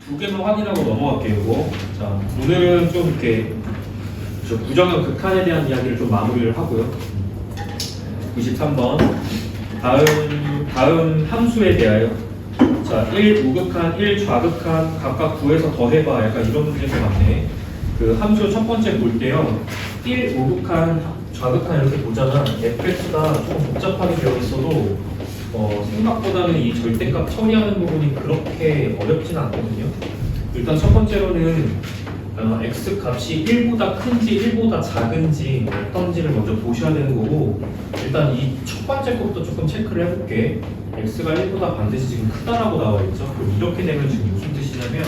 두 개만 확인하고 넘어갈게요. 이거. 자, 오늘은 좀 이렇게 부정형 극한에 대한 이야기를 좀 마무리를 하고요. 93번. 다음 함수에 대하여. 자, 1 우극한, 1 좌극한 각각 구해서 더해봐. 약간 이런 문제가 많네. 그 함수 첫 번째 볼게요. 1 우극한, 좌극한 이렇게 보잖아. fx가 좀 복잡하게 되어 있어도 생각보다는 이 절대값 처리하는 부분이 그렇게 어렵진 않거든요. 일단 첫 번째로는 x 값이 1보다 큰지 1보다 작은지 어떤지를 먼저 보셔야 되는 거고, 일단 이 첫 번째 것부터 조금 체크를 해볼게. x가 1보다 반드시 지금 크다라고 나와 있죠. 그럼 이렇게 되면 지금 무슨 뜻이냐면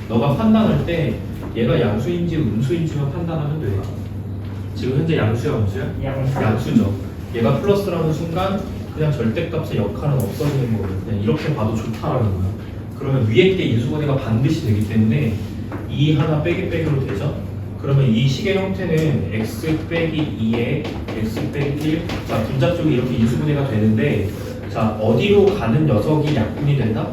너가 판단할 때 얘가 양수인지 음수인지만 판단하면 돼. 지금 현재 양수야 음수야? 양수죠. 얘가 플러스라는 순간 그냥 절대값의 역할은 없어지는 거예요. 그냥 이렇게 봐도 좋다라는 거야. 그러면 위에 게 인수분해가 반드시 되기 때문에 2 하나 빼기 빼기로 되죠. 그러면 이 식의 형태는 x 빼기 2에 x 빼기 1. 자, 분자 쪽이 이렇게 인수분해가 되는데, 자, 어디로 가는 녀석이 약분이 된다?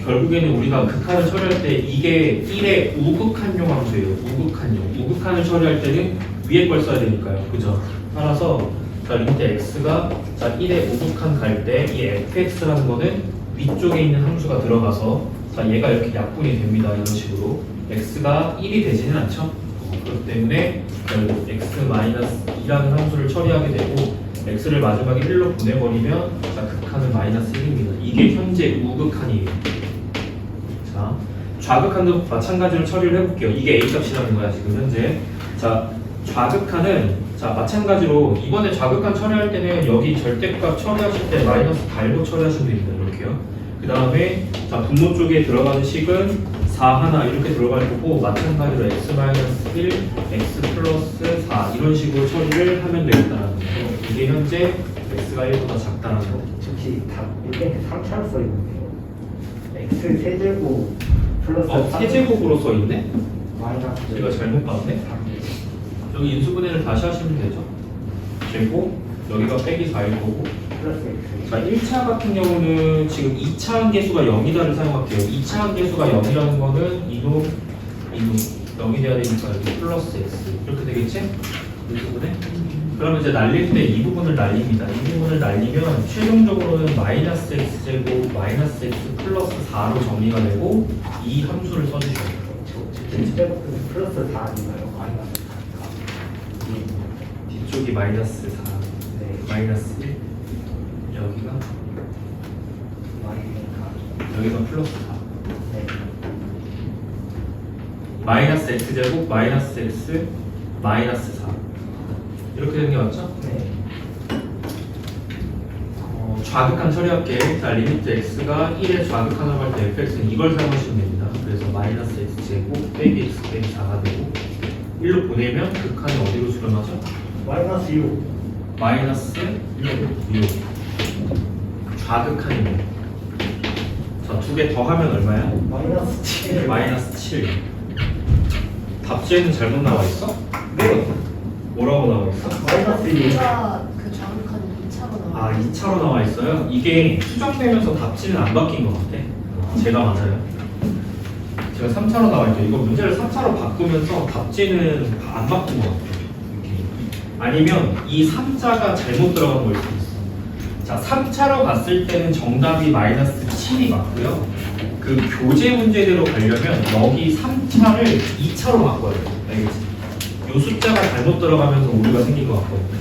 결국에는 우리가 극한을 처리할 때 이게 1의 우극한용 함수예요. 우극한용. 우극한을 처리할 때는 위에 걸 써야 되니까요. 그죠? 따라서 자, 리미트 x가 자 1의 우극한 갈 때 이 fx라는 거는 위쪽에 있는 함수가 들어가서 자 얘가 이렇게 약분이 됩니다. 이런 식으로 x가 1이 되지는 않죠. 그렇기 때문에 결국 x-2라는 함수를 처리하게 되고 x를 마지막에 1로 보내버리면 자 극한은 -1입니다. 이게 현재 우극한이에요. 자, 좌극한도 마찬가지로 처리를 해볼게요. 이게 a 값이라는 거야 지금 현재. 자, 좌극한은 자 마찬가지로 이번에 좌극한 처리할 때는 여기 절대값 처리하실 때 마이너스 달고 처리하시면 됩니다. 이렇게요. 그 다음에 자 분모 쪽에 들어가는 식은 4 하나 이렇게 들어갈 거고, 마찬가지로 x-1, x 플러스 4 이런 식으로 처리를 하면 되겠다는 거예요. 이게 현재 x가 1보다 작다는 거. 혹시 답 이렇게 3차로 써 있는데요. x 세제곱 플러스 세제곱으로 써 있네? 마이너스 제가 잘못 봤네. 여기 인수분해를 다시 하시면 되죠. 제곱 여기가 빼기 4일 거고. 플러스 x. 자, 1차 같은 경우는 지금 2차 한계수가 0이다를 사용할게요. 2차 한계수가 0이라는 거는 이놈 0이 돼야 되니까 여기 플러스 x 이렇게 되겠지? 인수분해? 그러면 이제 날릴 때 이 부분을 날립니다. 이 부분을 날리면 최종적으로는 마이너스 x제곱 마이너스 x 플러스 4로 정리가 되고 이 함수를 써주셔야 돼요. x제곱은 플러스 4 아닌가요? 마이너스 4. 뒤쪽이 마이너스 4, 네. 마이너스 1, 여기가 여기가 플러스 4. 네. 마이너스 x제곱 마이너스 x 마이너스 4 이렇게 되는 게 맞죠? 네. 좌극한 처리할게. 자, 리미트 x가 1에 좌극한을 할 때 fx는 이걸 사용하시면 됩니다. 그래서 마이너스 x제곱 빼기 x 빼기 4가 되고 1로 보내면 극한이 어디로 수렴하죠? 마이너스 6. 마이너스 6 좌극한이네요. 자, 두 개 더 하면 얼마야? 마이너스 7. 마이너스 7. 답지에는 잘못 나와 있어? 네. 뭐라고 나와 있어? 마이너스 6. 제가 그 좌극한 2차로 나와요. 2차로 나와 있어요? 이게 수정되면서 답지는 안 바뀐 것 같아. 제가 맞아요. 제가 3차로 나와 있죠. 이거 문제를 3차로 바꾸면서 답지는 안 바꾼 것 같아요. 이렇게. 아니면 이 3자가 잘못 들어간 걸 수도 있어. 자, 3차로 갔을 때는 정답이 마이너스 7이 맞고요. 그 교재 문제대로 가려면 여기 3차를 2차로 바꿔야 돼요. 알겠지? 이 숫자가 잘못 들어가면서 오류가 생긴 것 같거든요.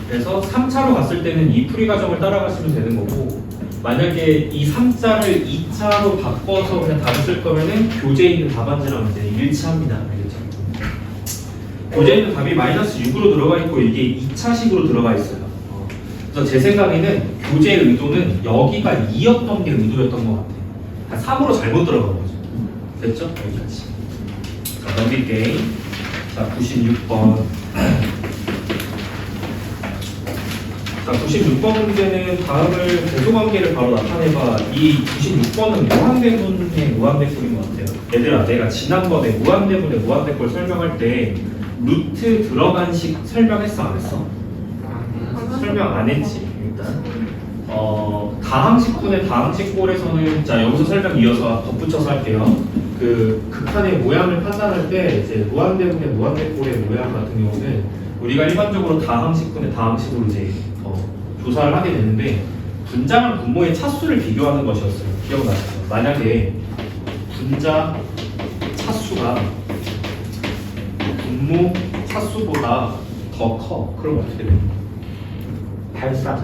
그래서 3차로 갔을 때는 이 풀이 과정을 따라가시면 되는 거고, 만약에 이 3자를 2차로 바꿔서 그냥 답을 쓸 거면은 교재에 있는 답안지랑 이제 일치합니다. 알겠죠? 교재에 있는 답이 마이너스 6으로 들어가 있고 이게 2차식으로 들어가 있어요. 그래서 제 생각에는 교재의 의도는 여기가 2였던 게 의도였던 것 같아요. 3으로 잘못 들어간 거죠. 됐죠? 여기까지. 자, 넘길게. 자, 96번. 자, 96번 문제는 다음을 대소관계를 바로 나타내봐. 이 96번은 무한대분의 무한대꼴인 것 같아요. 얘들아, 내가 지난번에 무한대분의 무한대꼴 설명할 때 루트 들어간 식 설명했어 안 했어? 설명 안 했지 일단. 다항식분의 다항식꼴에서는 자 여기서 설명 이어서 덧붙여서 할게요. 그 극한의 모양을 판단할 때 이제 무한대분의 무한대꼴의 모양 같은 경우는 우리가 일반적으로 다항식분의 다항식으로 이제 조사를 하게 되는데 분자랑 분모의 차수를 비교하는 것이었어요. 기억나시죠? 만약에 분자 차수가 분모 차수보다 더 커. 그럼 어떻게 돼요? 발사.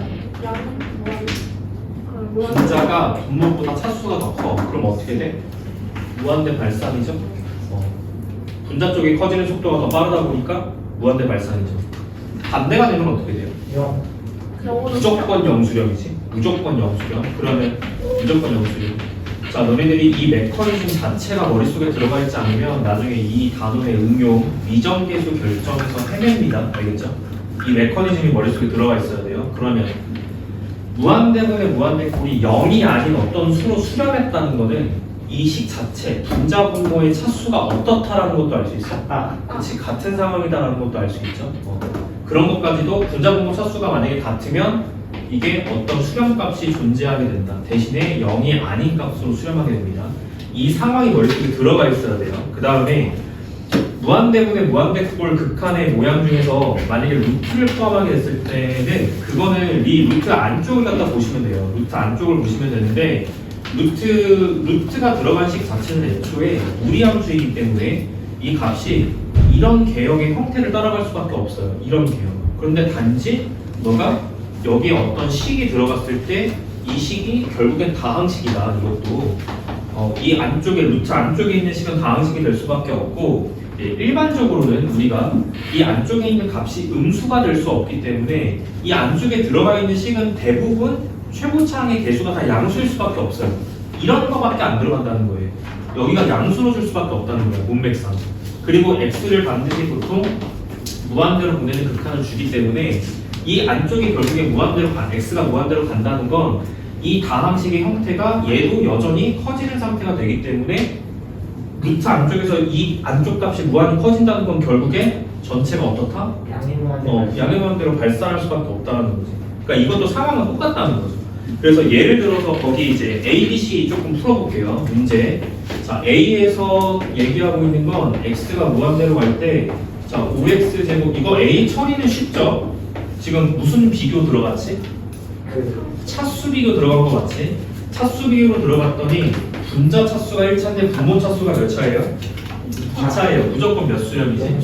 분자가 분모보다 차수가 더 커. 그럼 어떻게 돼? 무한대 발산이죠. 분자 쪽이 커지는 속도가 더 빠르다 보니까 무한대 발산이죠. 반대가 되면 어떻게 돼요? 0. 무조건 영수력이지. 무조건 영수력. 그러면 무조건 영수력. 자, 너네들이 이 메커니즘 자체가 머릿속에 들어가 있지 않으면 나중에 이 단어의 응용, 미정계수 결정에서 헤맵니다. 알겠죠? 이 메커니즘이 머릿속에 들어가 있어야 돼요. 그러면 무한대분의 무한대꼴이 0이 아닌 어떤 수로 수렴했다는 거는 이 식 자체, 분자 분모의 차수가 어떻다라는 것도 알 수 있어. 그치, 같은 상황이다라는 것도 알 수 있죠. 그런 것까지도 분자 분모 차수가 만약에 같으면 이게 어떤 수렴값이 존재하게 된다. 대신에 0이 아닌 값으로 수렴하게 됩니다. 이 상황이 머릿속에 들어가 있어야 돼요. 그 다음에 무한대분의 무한대꼴 극한의 모양 중에서 만약에 루트를 포함하게 됐을 때는 그거는 이 루트 안쪽을 갖다 보시면 돼요. 루트 안쪽을 보시면 되는데 루트가 들어간 식 자체는 애초에 무리함수이기 때문에 이 값이 이런 개형의 형태를 따라갈 수밖에 없어요. 이런 개형. 그런데 단지 너가 여기에 어떤 식이 들어갔을 때 이 식이 결국엔 다항식이다. 이것도 이 안쪽에 루트 안쪽에 있는 식은 다항식이 될 수밖에 없고 일반적으로는 우리가 이 안쪽에 있는 값이 음수가 될 수 없기 때문에 이 안쪽에 들어가 있는 식은 대부분 최고차항의 개수가 다 양수일 수밖에 없어요. 이런 거밖에 안 들어간다는 거예요. 여기가 양수로 줄 수밖에 없다는 거예요. 문맥상. 그리고 x를 반드시 보통 무한대로 보내는 극한을 주기 때문에 이 안쪽이 결국에 무한대로 x가 무한대로 간다는 건 이 다항식의 형태가 얘도 여전히 커지는 상태가 되기 때문에 루트 안쪽에서 이 안쪽 값이 무한히 커진다는 건 결국에 전체가 어떻다? 양의 무한대로 발산할 수밖에 없다는 거지. 그러니까 이것도 상황은 똑같다는 거죠. 그래서 예를 들어서 거기 이제 A, B, C 조금 풀어볼게요. 문제. 자, A에서 얘기하고 있는 건 x가 무한대로 갈 때 자, 5x 제곱 이거 A 처리는 쉽죠? 지금 무슨 비교 들어갔지? 차수 비교 들어간 거 맞지? 차수 비교로 들어갔더니 분자 차수가 1차인데 분모 차수가 몇 차예요? 2차예요. 무조건 몇 수렴이지?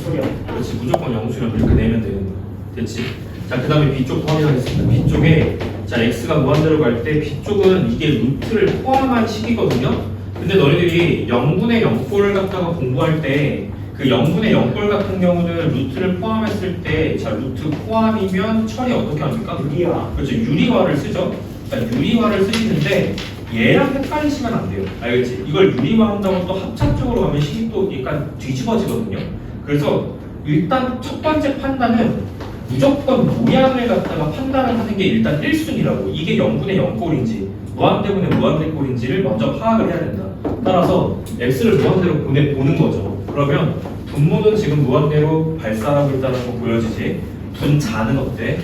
그렇지, 무조건 0수렴 이렇게 내면 되는 거야. 됐지? 자, 그 다음에 B쪽도 확인하겠습니다. B쪽에 자, x가 무한대로 갈 때 B쪽은 이게 루트를 포함한 식이거든요. 근데 너희들이 0분의 0꼴을 갖다가 공부할 때 그 0분의 0꼴 같은 경우는 루트를 포함했을 때 자, 루트 포함이면 처리 어떻게 합니까? 유리화. 그렇죠. 유리화를 쓰죠. 그러니까 유리화를 쓰시는데 얘랑 헷갈리시면 안 돼요. 알겠지? 이걸 유리화한다고 또 합차적으로 가면 식이 또 약간 뒤집어지거든요. 그래서 일단 첫 번째 판단은 무조건 모양을 갖다가 판단을 하는 게 일단 1순위라고. 이게 0분의 0꼴인지 무한대분의 무한대꼴인지를 먼저 파악을 해야 된다. 따라서 x를 무한대로 보는 거죠. 그러면 분모는 지금 무한대로 발산하고 있다는 거 보여지지? 분자는 어때?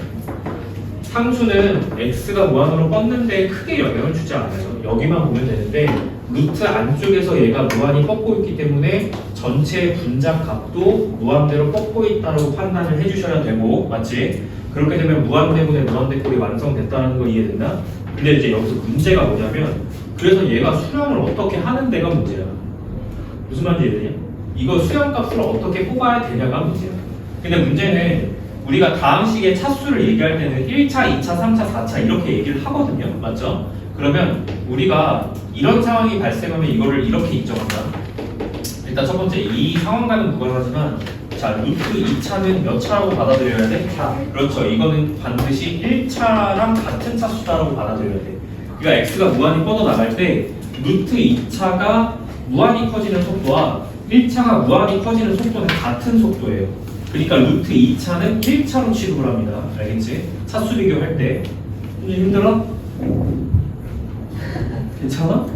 상수는 x가 무한으로 뻗는데 크게 영향을 주지 않아요. 여기만 보면 되는데 루트 안쪽에서 얘가 무한히 뻗고 있기 때문에 전체 분자 값도 무한대로 뻗고 있다고 판단을 해주셔야 되고, 맞지? 그렇게 되면 무한대분의 무한대꼴이 완성됐다는 거 이해된다? 근데 이제 여기서 문제가 뭐냐면 그래서 얘가 수렴을 어떻게 하는 데가 문제야. 무슨 말인지 이해되냐? 이거 수렴값을 어떻게 뽑아야 되냐가 문제야. 근데 문제는 우리가 다항식의 차수를 얘기할 때는 1차, 2차, 3차, 4차 이렇게 얘기를 하거든요. 맞죠? 그러면 우리가 이런 상황이 발생하면 이거를 이렇게 인정한다. 일단 첫 번째 이 상황과는 무관하지만 자, 루트 2차는 몇 차라고 받아들여야 돼? 4. 그렇죠. 이거는 반드시 1차랑 같은 차수다라고 받아들여야 돼. 그러니까 x가 무한히 뻗어나갈 때 루트 2차가 무한히 커지는 속도와 1차가 무한히 커지는 속도는 같은 속도예요. 그러니까 루트 2차는 1차로 취급을 합니다. 알겠지? 차수 비교할 때 좀 힘들어? 괜찮아?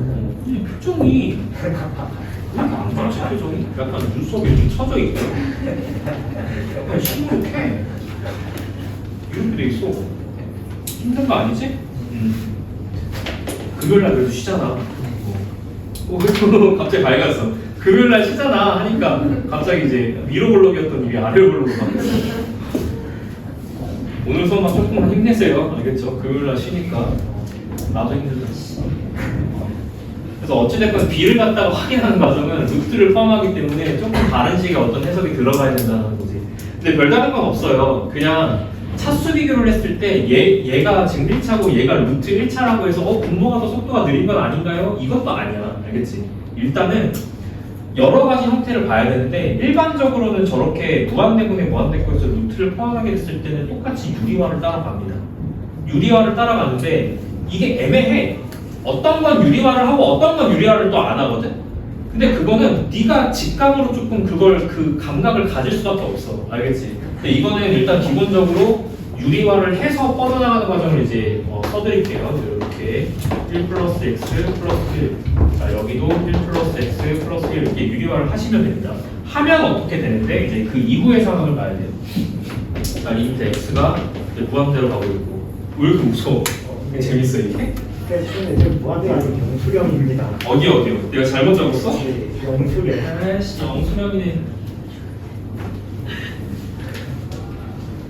이 표정이 약간 안 좋지 표정이? 약간 눈썹이 이렇게 쳐져 있고 약간 시무룩해. 이렇게 돼 있어. 힘든 거 아니지? 금요일날 그래도 쉬잖아. 갑자기 밝았어. 금요일날 쉬잖아 하니까 갑자기 이제 위로 블록이었던 일이 아래로 블록으로 바뀌었어. 오늘 수업만 조금만 힘내세요. 알겠죠? 금요일날 쉬니까 나도 힘들다. 그래서 어찌됐건 B를 갖다가 확인하는 과정은 루트를 포함하기 때문에 조금 다른 식의 어떤 해석이 들어가야 된다는 거지. 근데 별다른 건 없어요. 그냥 차수 비교를 했을 때 얘가 지금 1차고 얘가 루트 1차라고 해서 분모가 더 속도가 느린 건 아닌가요? 이것도 아니야. 알겠지? 일단은 여러 가지 형태를 봐야 되는데 일반적으로는 저렇게 무한대분의 무한대꼴에서 루트를 포함하게 됐을 때는 똑같이 유리화를 따라갑니다. 유리화를 따라가는데 이게 애매해. 어떤 건 유리화를 하고 어떤 건 유리화를 또 안 하거든. 근데 그거는 네가 직감으로 조금 그 감각을 가질 수밖에 없어. 알겠지? 근데 이거는 일단 기본적으로 유리화를 해서 뻗어나가는 과정을 이제 써드릴게요. 이렇게 1 플러스 x 플러스 1. 자, 여기도 1 플러스 x 플러스 1 이렇게 유리화를 하시면 됩니다. 하면 어떻게 되는데 이제 그 이후의 상황을 봐야 돼요. 자, 리미트 x가 이제 무한대로 가고 있고. 왜 이렇게 무서워? 재밌어 이게? 지금 무한대는 영수령입니다. 어디요? 내가 잘못 적었어? 네, 영수령. 아이씨, 영수령이네.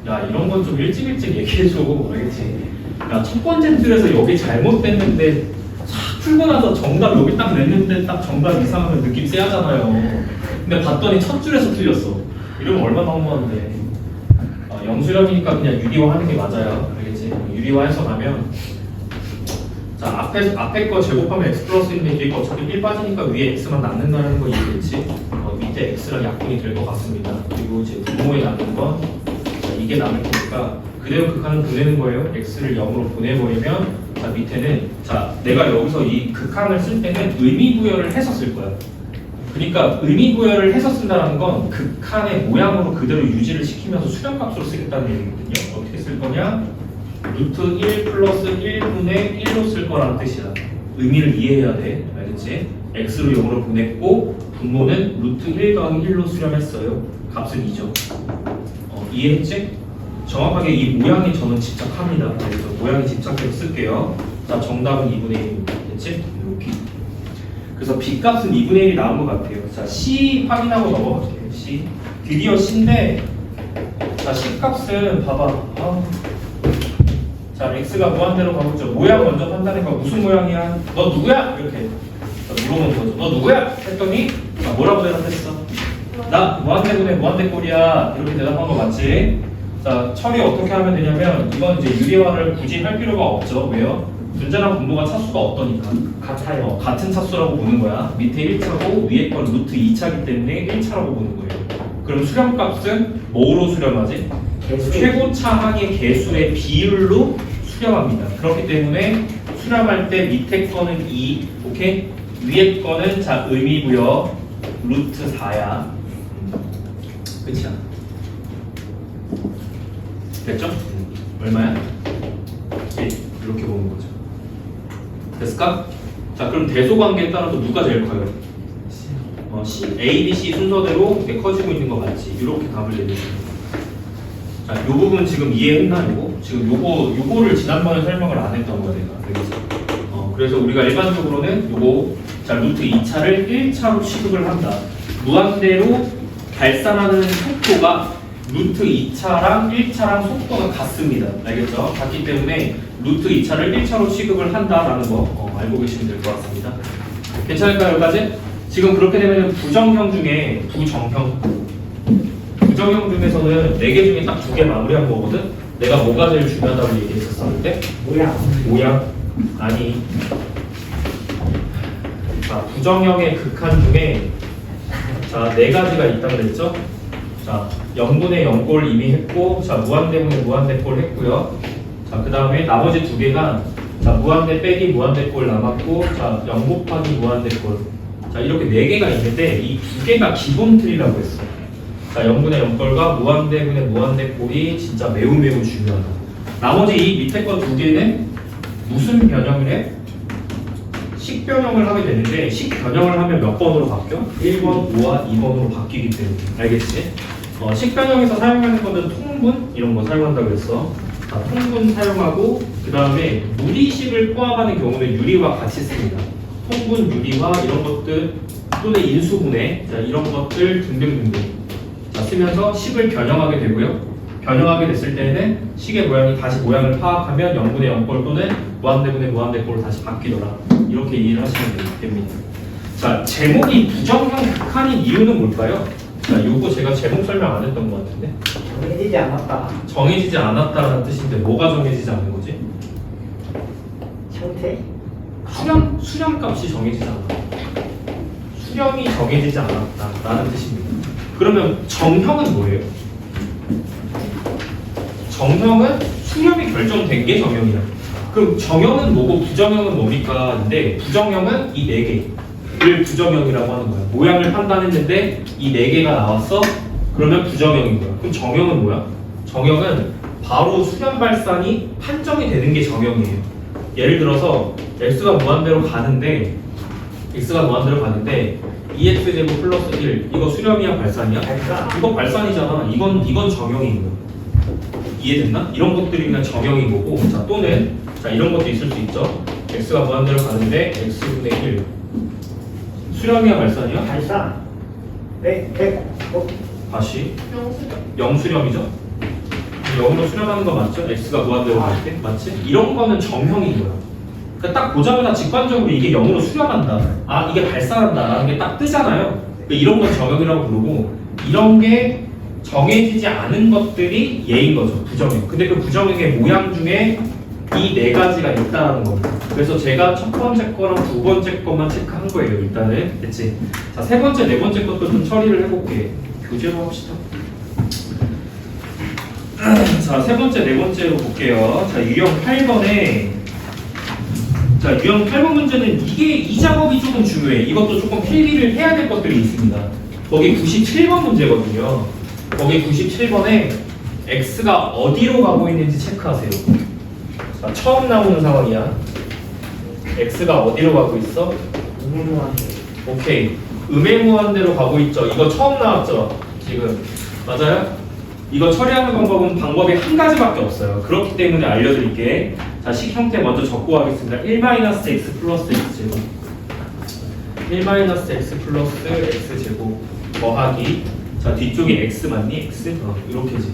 야, 이런 건 좀 일찍 얘기해줘. 알겠지? 야, 첫 번째 틀에서 여기 잘못됐는데 싹 풀고 나서 정답 여기 딱 냈는데 딱 정답 이상하면 느낌 쎄하잖아요. 근데 봤더니 첫 줄에서 틀렸어. 이러면 얼마나 허무한데. 영수령이니까 그냥 유리화 하는 게 맞아요. 알겠지? 유리화해서 가면 자, 앞에 거 제곱하면 x 플러스 1인데 뒤에 거 어차피 1 빠지니까 위에 x만 남는다는 거 이해됐지? 밑에 x랑 약분이 될 것 같습니다. 그리고 이제 분모에 남는 건 자, 이게 남을 테니까 그대로 극한을 보내는 거예요. x를 0으로 보내버리면 자, 밑에는 자, 내가 여기서 이 극한을 쓸 때는 의미 부여를 해서 쓸 거야. 그러니까 의미 부여를 해서 쓴다는 건 극한의 모양으로 그대로 유지를 시키면서 수렴값으로 쓰겠다는 얘기거든요. 어떻게 쓸 거냐? 루트 1 플러스 1분의 1로 쓸 거라는 뜻이야. 의미를 이해해야 돼. 알겠지? x로 0으로 보냈고 분모는 루트 1 더하기 1로 수렴했어요. 값은 2죠. 이해했지? 정확하게 이 모양이 저는 집착합니다. 그래서 모양이 집착해서 쓸게요. 자, 정답은 2분의 1입니다. 됐지? 이렇게. 그래서 b 값은 2분의 1이 나온 것 같아요. 자, c 확인하고 넘어갈게요. c. 드디어 c인데 자, c 값은 봐봐. 자, x가 무한대로 가고 있죠. 모양 먼저 판단해봐. 무슨 모양이야? 너 누구야? 이렇게 물어보는 거죠. 너 누구야? 했더니 자, 뭐라고 대답했어? 나 무한대분의 무한대꼴이야. 이렇게 대답한 거 맞지? 자, 처리 어떻게 하면 되냐면 이건 이제 유리화를 굳이 할 필요가 없죠. 왜요? 분자랑 분모가 차수가 어떠니까? 같아요. 같은 차수라고 보는 거야. 밑에 1차고 위에 건 루트 2차기 때문에 1차라고 보는 거예요. 그럼 수렴값은 뭐로 수렴하지? 최고차 항의 개수의 비율로 수렴합니다. 그렇기 때문에 수렴할 때 밑에 거는 2, 오케이? 위에 거는 자 의미부여 루트 4야. 끝이야. 됐죠? 얼마야? 1. 이렇게 보는 거죠. 됐을까? 자, 그럼 대소관계에 따라서 누가 제일 커요? C, A, B, C 순서대로 이렇게 커지고 있는 거 맞지? 이렇게 답을 내주시면 자, 요 부분 지금 이해했나? 지금 요거를 지난번에 설명을 안 했던 거야, 내가. 알겠어? 그래서 우리가 일반적으로는 자, 루트 2차를 1차로 취급을 한다. 무한대로 발산하는 속도가 루트 2차랑 1차랑 속도가 같습니다. 알겠죠? 같기 때문에 루트 2차를 1차로 취급을 한다라는 거 알고 계시면 될 것 같습니다. 괜찮을까요, 여기까지? 지금 그렇게 되면 부정형 중에 부정형 중에서는 4개 중에 딱 2개 마무리한 거거든? 내가 뭐가 제일 중요하다고 얘기했었는데? 모양? 아니. 자, 부정형의 극한 중에 자, 4가지가 있다고 그랬죠? 자, 0분의 0꼴 이미 했고, 자, 무한대분의 무한대꼴 했고요. 자, 그 다음에 나머지 2개가 자, 무한대 빼기 무한대꼴 남았고, 자, 0 곱하기 무한대꼴. 자, 이렇게 4개가 있는데 이 2개가 기본 틀이라고 했어. 자, 0분의 0꼴과 무한대분의 무한대꼴이 진짜 매우 중요하다. 나머지 이 밑에 거 2개는 무슨 변형을 해? 식변형을 하게 되는데 식변형을 하면 몇 번으로 바뀌어? 1번, 5와 2번으로 바뀌기 때문에 알겠지? 식변형에서 사용하는 거는 통분 이런 거 사용한다고 했어. 자, 통분 사용하고 그 다음에 무리식을 포함하는 경우는 유리와 같이 씁니다. 통분 유리화 이런 것들 또는 인수분해 자, 이런 것들 등등등등 자, 쓰면서 식을 변형하게 되고요. 변형하게 됐을 때는 식의 모양이 다시 모양을 파악하면 0분의 0꼴 또는 무한대분의 무한대꼴로 다시 바뀌더라. 이렇게 이해를 하시면 됩니다. 자, 제목이 부정형 극한인 이유는 뭘까요? 자, 요거 제가 제목 설명 안 했던 것 같은데 정해지지 않았다. 정해지지 않았다는 뜻인데 뭐가 정해지지 않는 거지? 형태? 수렴 값이 정해지지 않았다. 수렴이 정해지지 않았다라는 뜻입니다. 그러면 정형은 뭐예요? 정형은 수렴이 결정된 게 정형이야. 그럼 정형은 뭐고 부정형은 뭡니까? 근데 부정형은 이 네 개를 부정형이라고 하는 거야. 모양을 판단했는데 이 네 개가 나왔어? 그러면 부정형인 거야. 그럼 정형은 뭐야? 정형은 바로 수렴 발산이 판정이 되는 게 정형이에요. 예를 들어서 x가 무한대로 가는데 2x제곱 플러스 1 이거 수렴이야 발산이야? 발산. 이거 발산이잖아. 이건 정형인 거야. 이해됐나? 이런 것들이 그냥 정형인 거고 자 또는 자 이런 것도 있을 수 있죠. x가 무한대로 가는데 x분의 1 수렴이야 발산이야? 발산. 네, 다시 영수증. 영수렴이죠? 0으로 수렴하는 거 맞죠? x가 무한대로 갈 때 맞지? 이런 거는 정형인 거야. 그러니까 딱 보자마자 직관적으로 이게 0으로 수렴한다. 아 이게 발산한다라는 게 딱 뜨잖아요. 그러니까 이런 건 정형이라고 부르고 이런 게 정해지지 않은 것들이 예인 거죠. 부정형. 근데 그 부정형의 모양 중에 이 네 가지가 있다는 겁니다. 그래서 제가 첫 번째 거랑 두 번째 것만 체크한 거예요. 일단은 됐지? 자, 세 번째, 네 번째 것도 좀 처리를 해볼게. 교재로 합시다. 자, 세 번째, 네 번째로 볼게요. 자, 유형 8번에 자, 유형 8번 문제는 이 작업이 조금 중요해. 이것도 조금 필기를 해야 될 것들이 있습니다. 거기 97번 문제거든요. 거기 97번에 x가 어디로 가고 있는지 체크하세요. 자, 처음 나오는 상황이야. x가 어디로 가고 있어? 의무한데. 오케이. 음해무한대로 가고 있죠. 이거 처음 나왔죠. 지금 맞아요? 이거 처리하는 방법이 한 가지밖에 없어요. 그렇기 때문에 알려드릴게. 자, 식 형태 먼저 적고 하겠습니다. 1-x 플러스 x제곱 1-x 플러스 x제곱 더하기 자 뒤쪽이 x 맞니? x? 이렇게지.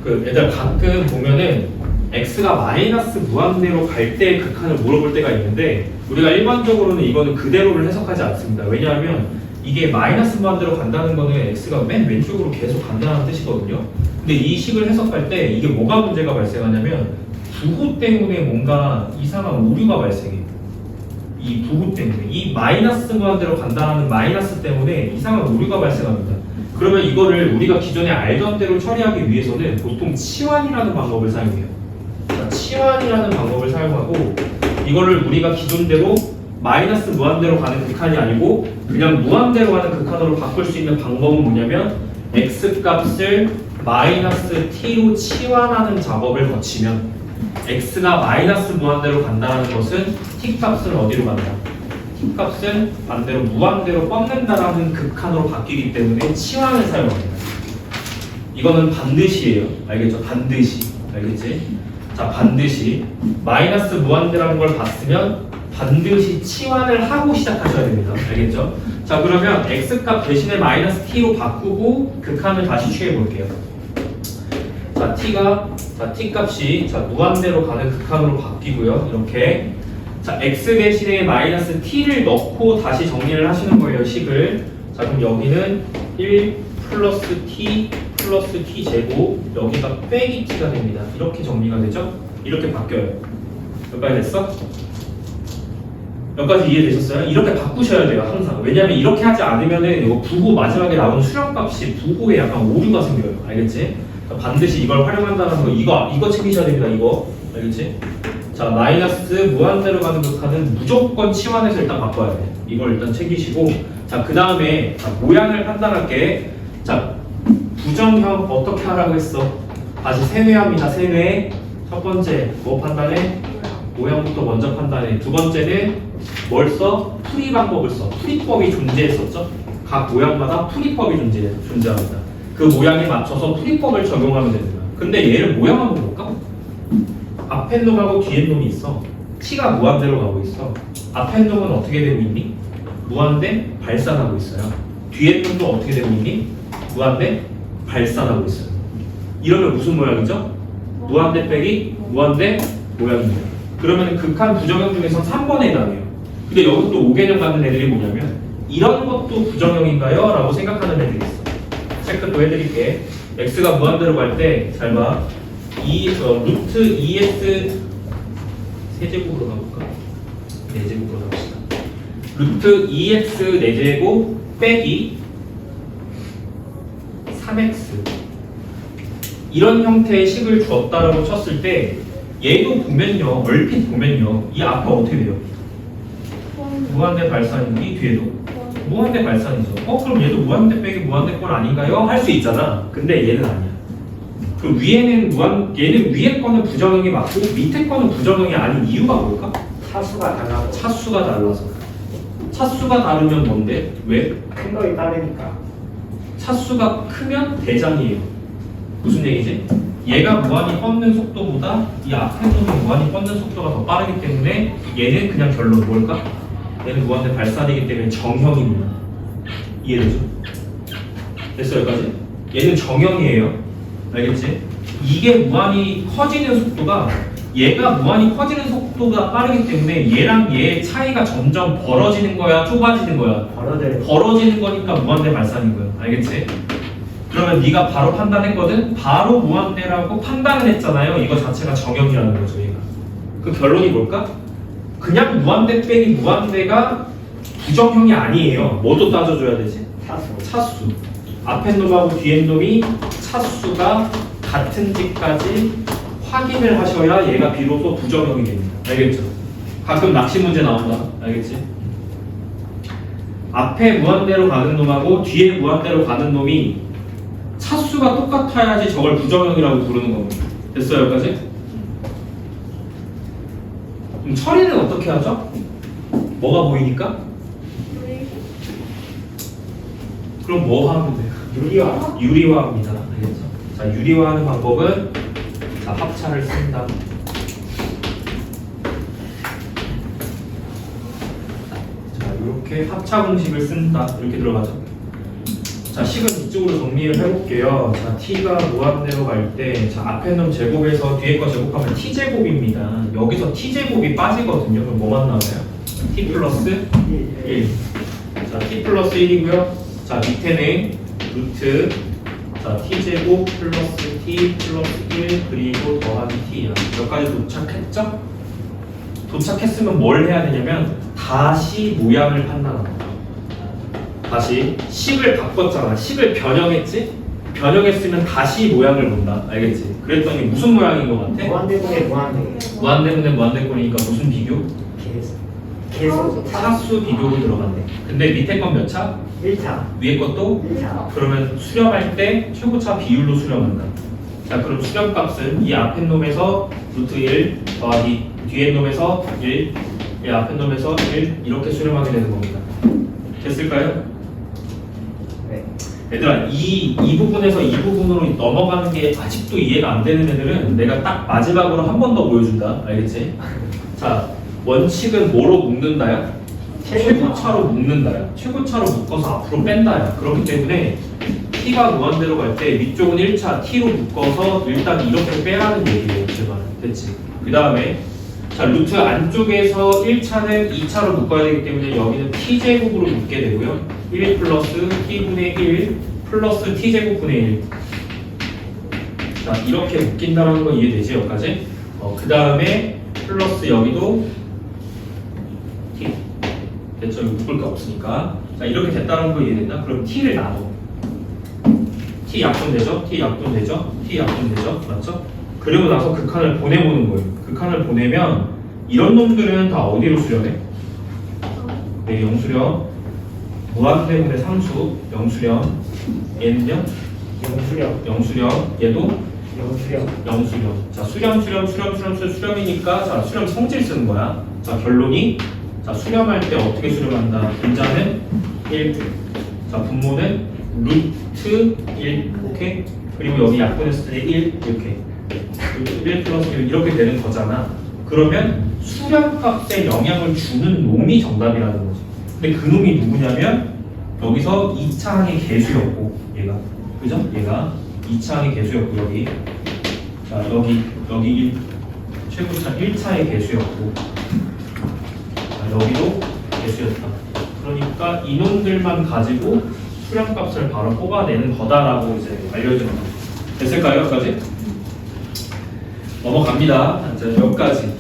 그 얘들 가끔 보면은 x가 마이너스 무한대로 갈 때 극한을 물어볼 때가 있는데 우리가 일반적으로는 이거는 그대로를 해석하지 않습니다. 왜냐하면 이게 마이너스 무한대로 간다는 거는 x가 맨 왼쪽으로 계속 간다는 뜻이거든요. 근데 이 식을 해석할 때 이게 뭐가 문제가 발생하냐면 부호 때문에 뭔가 이상한 오류가 발생해. 이 부호 때문에 이 마이너스 무한대로 간다는 마이너스 때문에 이상한 오류가 발생합니다. 그러면 이거를 우리가 기존에 알던 대로 처리하기 위해서는 보통 치환이라는 방법을 사용해요. 자, 치환이라는 방법을 사용하고 이거를 우리가 기존대로 마이너스 무한대로 가는 극한이 아니고 그냥 무한대로 가는 극한으로 바꿀 수 있는 방법은 뭐냐면 x 값을 마이너스 t로 치환하는 작업을 거치면 x가 마이너스 무한대로 간다는 것은 t 값은 어디로 간다? t 값은 반대로 무한대로 뻗는다라는 극한으로 바뀌기 때문에 치환을 사용합니다. 이거는 반드시예요. 알겠죠? 반드시. 알겠지? 자, 반드시 마이너스 무한대라는 걸 봤으면 반드시 치환을 하고 시작하셔야 됩니다. 알겠죠? 자, 그러면 x값 대신에 마이너스 t로 바꾸고 극한을 다시 취해 볼게요. 자, t 값이 자, 무한대로 가는 극한으로 바뀌고요. 이렇게 자, x 대신에 마이너스 t를 넣고 다시 정리를 하시는 거예요. 식을. 자, 그럼 여기는 1 플러스 t 플러스 t 제곱 여기가 빼기 t가 됩니다. 이렇게 정리가 되죠? 이렇게 바뀌어요. 여기까지 됐어? 여기까지 이해되셨어요? 이렇게 바꾸셔야 돼요. 항상. 왜냐면 이렇게 하지 않으면은 이거 부호 마지막에 나오는 수렴값이 부호에 약간 오류가 생겨요. 알겠지? 그러니까 반드시 이걸 활용한다는 거 이거 챙기셔야 됩니다. 이거 알겠지? 자, 마이너스 무한대로 가는 극한은 무조건 치환해서 일단 바꿔야 돼. 이걸 일단 챙기시고 자, 그 다음에 모양을 판단할게. 자, 부정형 어떻게 하라고 했어? 다시 세뇌합니다. 세뇌. 첫 번째 뭐 판단해? 모양부터 먼저 판단해. 두 번째는 뭘 써? 풀이 방법을 써. 풀이법이 존재했었죠? 각 모양마다 풀이법이 존재합니다. 그 모양에 맞춰서 풀이법을 적용하면 됩니다. 근데 얘를 모양 한번 볼까? 앞에 놈하고 뒤에 놈이 있어. t가 무한대로 가고 있어. 앞에 놈은 어떻게 되고 있니? 무한대 발산하고 있어요. 뒤에 놈도 어떻게 되고 있니? 무한대 발산하고 있어요. 이러면 무슨 모양이죠? 무한대 빼기 무한대 모양이에요. 그러면 극한 부정형 중에서 3번에 해당해요. 근데 여기 또 5개념 갖는 애들이 뭐냐면 이런 것도 부정형인가요? 라고 생각하는 애들이 있어. 체크 또 해드릴게. x가 무한대로 갈 때 잘 봐. 루트 2x 세제곱으로 가볼까? 4제곱으로 가봅시다. 루트 2x 4제곱 빼기 3x 이런 형태의 식을 주었다라고 쳤을 때 얘도 보면요, 얼핏 보면요, 이 앞에 어떻게 돼요? 무한대 발산이고 이 뒤에도 무한대 발산이죠. 그럼 얘도 무한대 빼기 무한대꼴 아닌가요? 할 수 있잖아. 근데 얘는 아니야. 그 위에는 얘는 위에 거는 부정형이 맞고 밑에 거는 부정형이 아닌 이유가 뭘까? 차수가 달라서 차수가 달라서. 차수가 다르면 뭔데? 왜? 큰 거에 따르니까. 차수가 크면 대장이에요. 무슨 얘기지? 얘가 무한히 뻗는 속도보다 이 앞에 놈이 무한히 뻗는 속도가 더 빠르기 때문에 얘는 그냥 결론 뭘까? 얘는 무한대 발산이기 때문에 정형입니다. 이해되죠? 됐어 여기까지? 얘는 정형이에요. 알겠지? 이게 무한히 커지는 속도가 얘가 무한히 커지는 속도가 빠르기 때문에 얘랑 얘의 차이가 점점 벌어지는 거야? 좁아지는 거야? 벌어지는 거니까 무한대 발산인 거야. 알겠지? 그러면 네가 바로 판단했거든? 바로 무한대라고 판단을 했잖아요. 이거 자체가 정형이라는 거죠. 얘가. 그 결론이 뭘까? 그냥 무한대 빼기 무한대가 부정형이 아니에요. 뭐도 따져줘야 되지? 차수. 앞에 놈하고 뒤에 놈이 차수가 같은지까지 확인을 하셔야 얘가 비로소 부정형이 됩니다. 알겠죠? 가끔 낚시 문제 나온다. 알겠지? 앞에 무한대로 가는 놈하고 뒤에 무한대로 가는 놈이 차수가 똑같아야지 저걸 부정형이라고 부르는 겁니다. 됐어요? 여기까지? 그럼 처리는 어떻게 하죠? 뭐가 보이니까? 그럼 뭐 하면 돼요? 유리화합니다. 알겠죠? 자, 유리화하는 방법은 자, 합차를 쓴다. 자, 이렇게 합차 공식을 쓴다. 이렇게 들어가죠. 자, 식은 이쪽으로 정리를 해볼게요. 자, t가 무한대로 갈 때, 자, 앞에 놈 제곱에서 뒤에 거 제곱하면 t제곱입니다. 여기서 t제곱이 빠지거든요. 그럼 뭐만 나와요? t 플러스 1. 자, t 플러스 1이고요. 자, 밑에는 루트, 자, t제곱 플러스 t 플러스 1 그리고 더하기 t야. 여기까지 도착했죠? 도착했으면 뭘 해야 되냐면 다시 모양을 판단합니다. 다시 식을 바꿨잖아. 식을 변형했지? 변형했으면 다시 모양을 본다. 알겠지? 그랬더니 무슨 모양인 것 같아? 무한대분의 무한대. 무한대분의 무한대꼴이니까 무슨 비교? 계속 차수 비교로 들어갔네. 근데 밑에 건 몇 차? 1차. 위에 것도? 1차. 그러면 수렴할 때 최고차 비율로 수렴한다. 자, 그럼 수렴값은 이 앞에 놈에서 루트 1 더하기 뒤에 놈에서 1, 이 앞에 놈에서 1 이렇게 수렴하게 되는 겁니다. 됐을까요? 네. 얘들아, 이 부분에서 이 부분으로 넘어가는 게 아직도 이해가 안 되는 애들은 내가 딱 마지막으로 한 번 더 보여준다. 알겠지? 자, 원칙은 뭐로 묶는다요? 최고차로 묶는다요. 최고차로 묶어서 앞으로 뺀다요. 그렇기 때문에 t가 무한대로 갈 때 위쪽은 1차 t로 묶어서 일단 이렇게 빼라는 얘기예요. 제발. 됐지? 그 다음에 자, 루트 안쪽에서 1차는 2차로 묶어야 되기 때문에 여기는 t제곱으로 묶게 되고요. 1 플러스 t분의 1 플러스 t제곱분의 1. 자, 이렇게 묶인다는 거 이해되지? 여기까지? 그 다음에 플러스 여기도 t. 됐죠? 이거 묶을 거 없으니까. 자, 이렇게 됐다는 거 이해된다? 그럼 t를 나눠. t 약분되죠? t 약분되죠? t 약분되죠? 맞죠? 그리고 나서 극한을 보내보는 거예요. 극한을 보내면 이런 놈들은 다 어디로 수렴해? 네, 영수렴. 무한대분의 상수, 영수렴. 얘는요? 영수렴. 얘도? 영수렴. 자, 수렴이니까 자, 수렴 성질 쓰는 거야. 자, 결론이 자, 수렴할 때 어떻게 수렴한다? 분자는 1. 자, 분모는 루트 1. 오케이? 그리고 여기 약분했을 때 1. 이렇게. 1 플러스 1 이렇게 되는 거잖아. 그러면 수렴값에 영향을 주는 놈이 정답이라는 거지. 근데 그 놈이 누구냐면 여기서 2차 항의 개수였고 얘가 그죠? 얘가 2차 항의 개수였고 여기 자 여기 최고차 1차의 개수였고 자, 여기도 개수였다. 그러니까 이놈들만 가지고 수렴값을 바로 뽑아내는 거다라고 이제 알려주는 거죠. 됐을까요? 여기까지? 넘어갑니다. 이제 여기까지.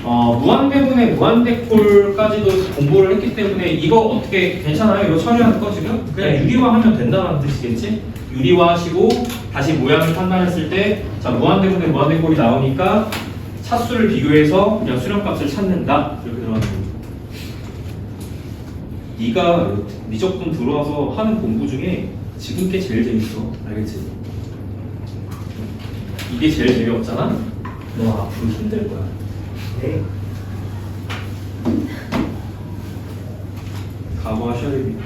무한대분의 무한대꼴까지도 공부를 했기 때문에 이거 어떻게 괜찮아요? 이거 처리하는 거 지금? 그냥 유리화하면 된다는 뜻이겠지? 유리화하시고 다시 모양을 판단했을 때 자 무한대분의 무한대꼴이 나오니까 차수를 비교해서 그냥 수렴값을 찾는다 이렇게 들어가는 거예요. 네가 미적분 들어와서 하는 공부 중에 지금 게 제일 재밌어. 알겠지? 이게 제일 재미없잖아? 너 앞으로 힘들 거야. 네. 각오하셔야 됩니다.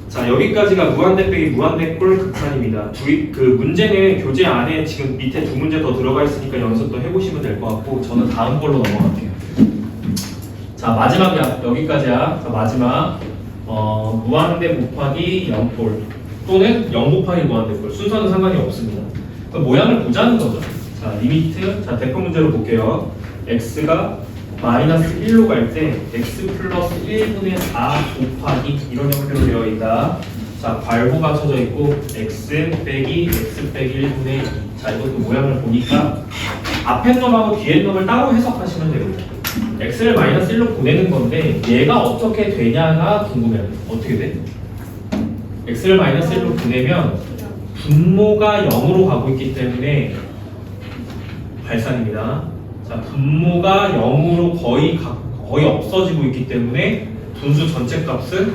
자 여기까지가 무한대 빼기 무한대꼴 극한입니다. 그 문제는 교재 안에 지금 밑에 두 문제 더 들어가 있으니까 여기서 또 해보시면 될 것 같고 저는 다음 걸로 넘어갈게요. 자 마지막이야. 여기까지야. 자 마지막 무한대 곱하기 0꼴 또는 0 곱하기 무한대꼴 순서는 상관이 없습니다. 그러니까 모양을 보자는 거죠. 자 리미트 자 대표 문제로 볼게요. x가 마이너스 1로 갈 때 x 플러스 1분의 4 곱하기 이런 형태로 되어 있다. 자 괄호가 쳐져 있고 x 빼기 x 빼기 1분의 2. 자 이것도 모양을 보니까 앞에 놈하고 뒤에 놈을 따로 해석하시면 됩니다. x를 마이너스 1로 보내는 건데 얘가 어떻게 되냐가 궁금해요. 어떻게 돼? x를 마이너스 1로 보내면 분모가 0으로 가고 있기 때문에 발산입니다. 자, 분모가 0으로 거의 없어지고 있기 때문에 분수 전체 값은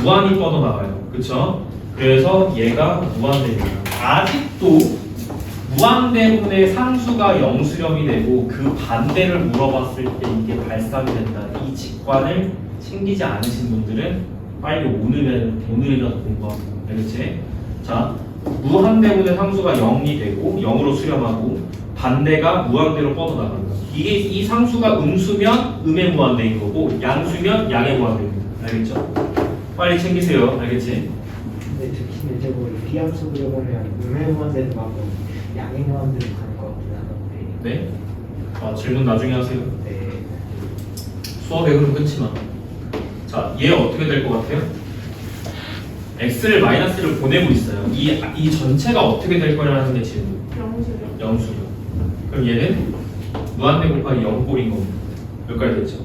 무한히 뻗어나가요. 그쵸? 그래서 얘가 무한대입니다. 아직도 무한대분의 상수가 0수렴이 되고 그 반대를 물어봤을 때 이게 발산이 된다. 이 직관을 챙기지 않으신 분들은 빨리 오늘이라도 공부하고. 알겠지? 자, 무한대분의 상수가 0이 되고 0으로 수렴하고 반대가 무한대로 뻗어나간다. 이게 이 상수가 음수면 음의 무한대인 거고 양수면 양의 무한대입니다. 알겠죠? 빨리 챙기세요. 알겠지? 근데 특히 이제 뭐 비함수 그려보면 음의 무한대도 가고 양의 무한대도 가는 것 같긴 하던데. 네? 질문 나중에 하세요. 네. 수업에 그럼 끊지 마. 자, 얘 어떻게 될 것 같아요? x를 마이너스를 보내고 있어요. 이 전체가 어떻게 될 거냐는 게 질문. 영수요. 그럼 얘는 무한대 곱하기 0꼴인 겁니다. 여기까지 됐죠?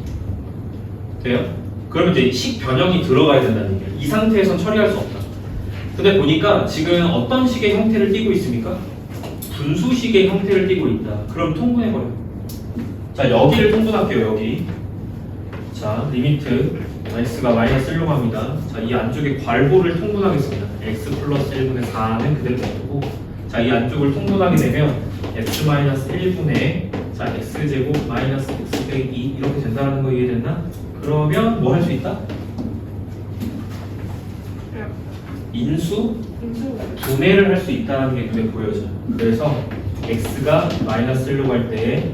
돼요? 그러면 이제 식 변형이 들어가야 된다는 얘기예요. 이 상태에선 처리할 수 없다. 근데 보니까 지금 어떤 식의 형태를 띠고 있습니까? 분수식의 형태를 띠고 있다. 그럼 통분해버려요. 자, 여기를 통분할게요. 여기. 자, 리미트 x가 마이너스 1로 갑니다. 자, 이 안쪽에 괄호를 통분하겠습니다. x 플러스 1분의 4는 그대로 놔두고 자, 이 안쪽을 통분하게 되면 x 마이너스 1분의 자, x제곱 마이너스 x 빼기 2 이렇게 된다는 거 이해됐나? 그러면 뭐 할 수 있다? 인수 분해를 할 수 있다는 게 눈에 보여져요. 그래서 x가 마이너스 1로 갈 때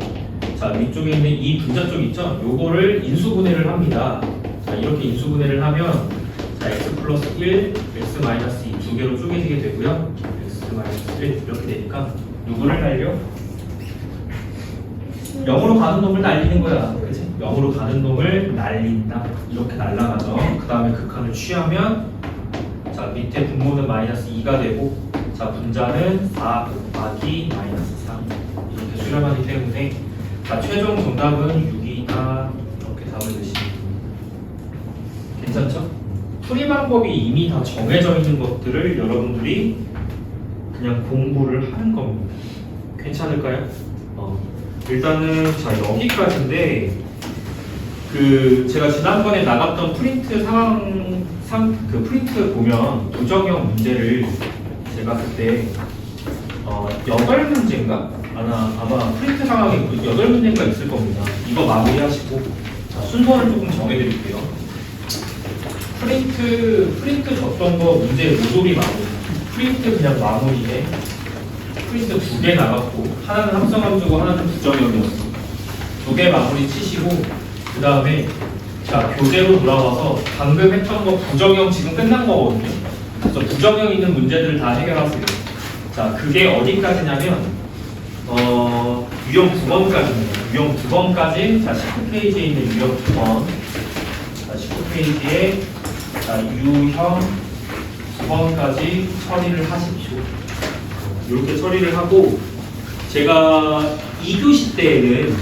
자, 위쪽에 있는 이 분자 쪽 있죠? 요거를 인수 분해를 합니다. 자, 이렇게 인수 분해를 하면 자, x 플러스 1, x 마이너스 2 두 개로 쪼개지게 되고요. x 마이너스 1 이렇게 되니까 누구를 날려? 0으로 가는 놈을 날리는 거야. 그치? 0으로 가는 놈을 날린다. 이렇게 날라가죠. 그 다음에 극한을 취하면 자, 밑에 분모는 마이너스 2가 되고 자, 분자는 4 곱하기 마이너스 3 이렇게 수렴하기 때문에 자, 최종 정답은 6이다. 이렇게 답을 내시면 됩니다. 괜찮죠? 풀이 방법이 이미 다 정해져 있는 것들을 여러분들이 그냥 공부를 하는 겁니다. 괜찮을까요? 일단은 자, 여기까지인데 그 제가 지난번에 나갔던 프린트 그 프린트 보면 부정형 문제를 제가 그때 8문제인가? 아마 프린트 상황에 8문제가 있을 겁니다. 이거 마무리하시고 자, 순서를 조금 정해드릴게요. 프린트 줬던 거 문제 모조리 마무리. 프린트 그냥 마무리해. 프린트 2개 나갔고 하나는 합성함수고 하나는 부정형이었어. 2개 마무리 치시고 그 다음에 자 교재로 돌아와서 방금 했던 거 부정형 지금 끝난 거거든요. 그래서 부정형 있는 문제들을 다 해결하세요. 자 그게 어디까지냐면 유형 9번까지입니다. 유형 9번까지 자 19페이지에 있는 유형 9번 자 19페이지에 자 유형 9번까지 처리를 하십시오. 이렇게 처리를 하고 제가 2교시 때에는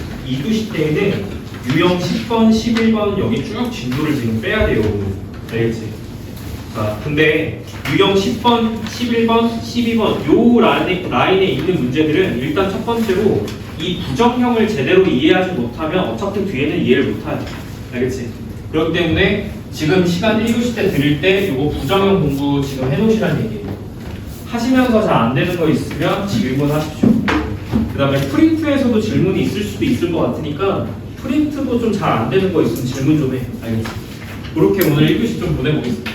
유형 10번, 11번 여기 쭉 진도를 지금 빼야 돼요. 알겠지? 자, 근데 유형 10번, 11번, 12번 요 라인에 있는 문제들은 일단 첫 번째로 이 부정형을 제대로 이해하지 못하면 어차피 뒤에는 이해를 못해요. 알겠지? 그렇기 때문에 지금 시간 1교시 때 드릴 때 요거 부정형 공부 지금 해놓으시라는 얘기예요. 하시면서 잘 안 되는 거 있으면 질문하십시오. 그 다음에 프린트에서도 질문이 있을 수도 있을 것 같으니까 프린트도 좀 잘 안 되는 거 있으면 질문 좀 해. 알겠지? 그렇게 오늘 1교시 좀 보내보겠습니다.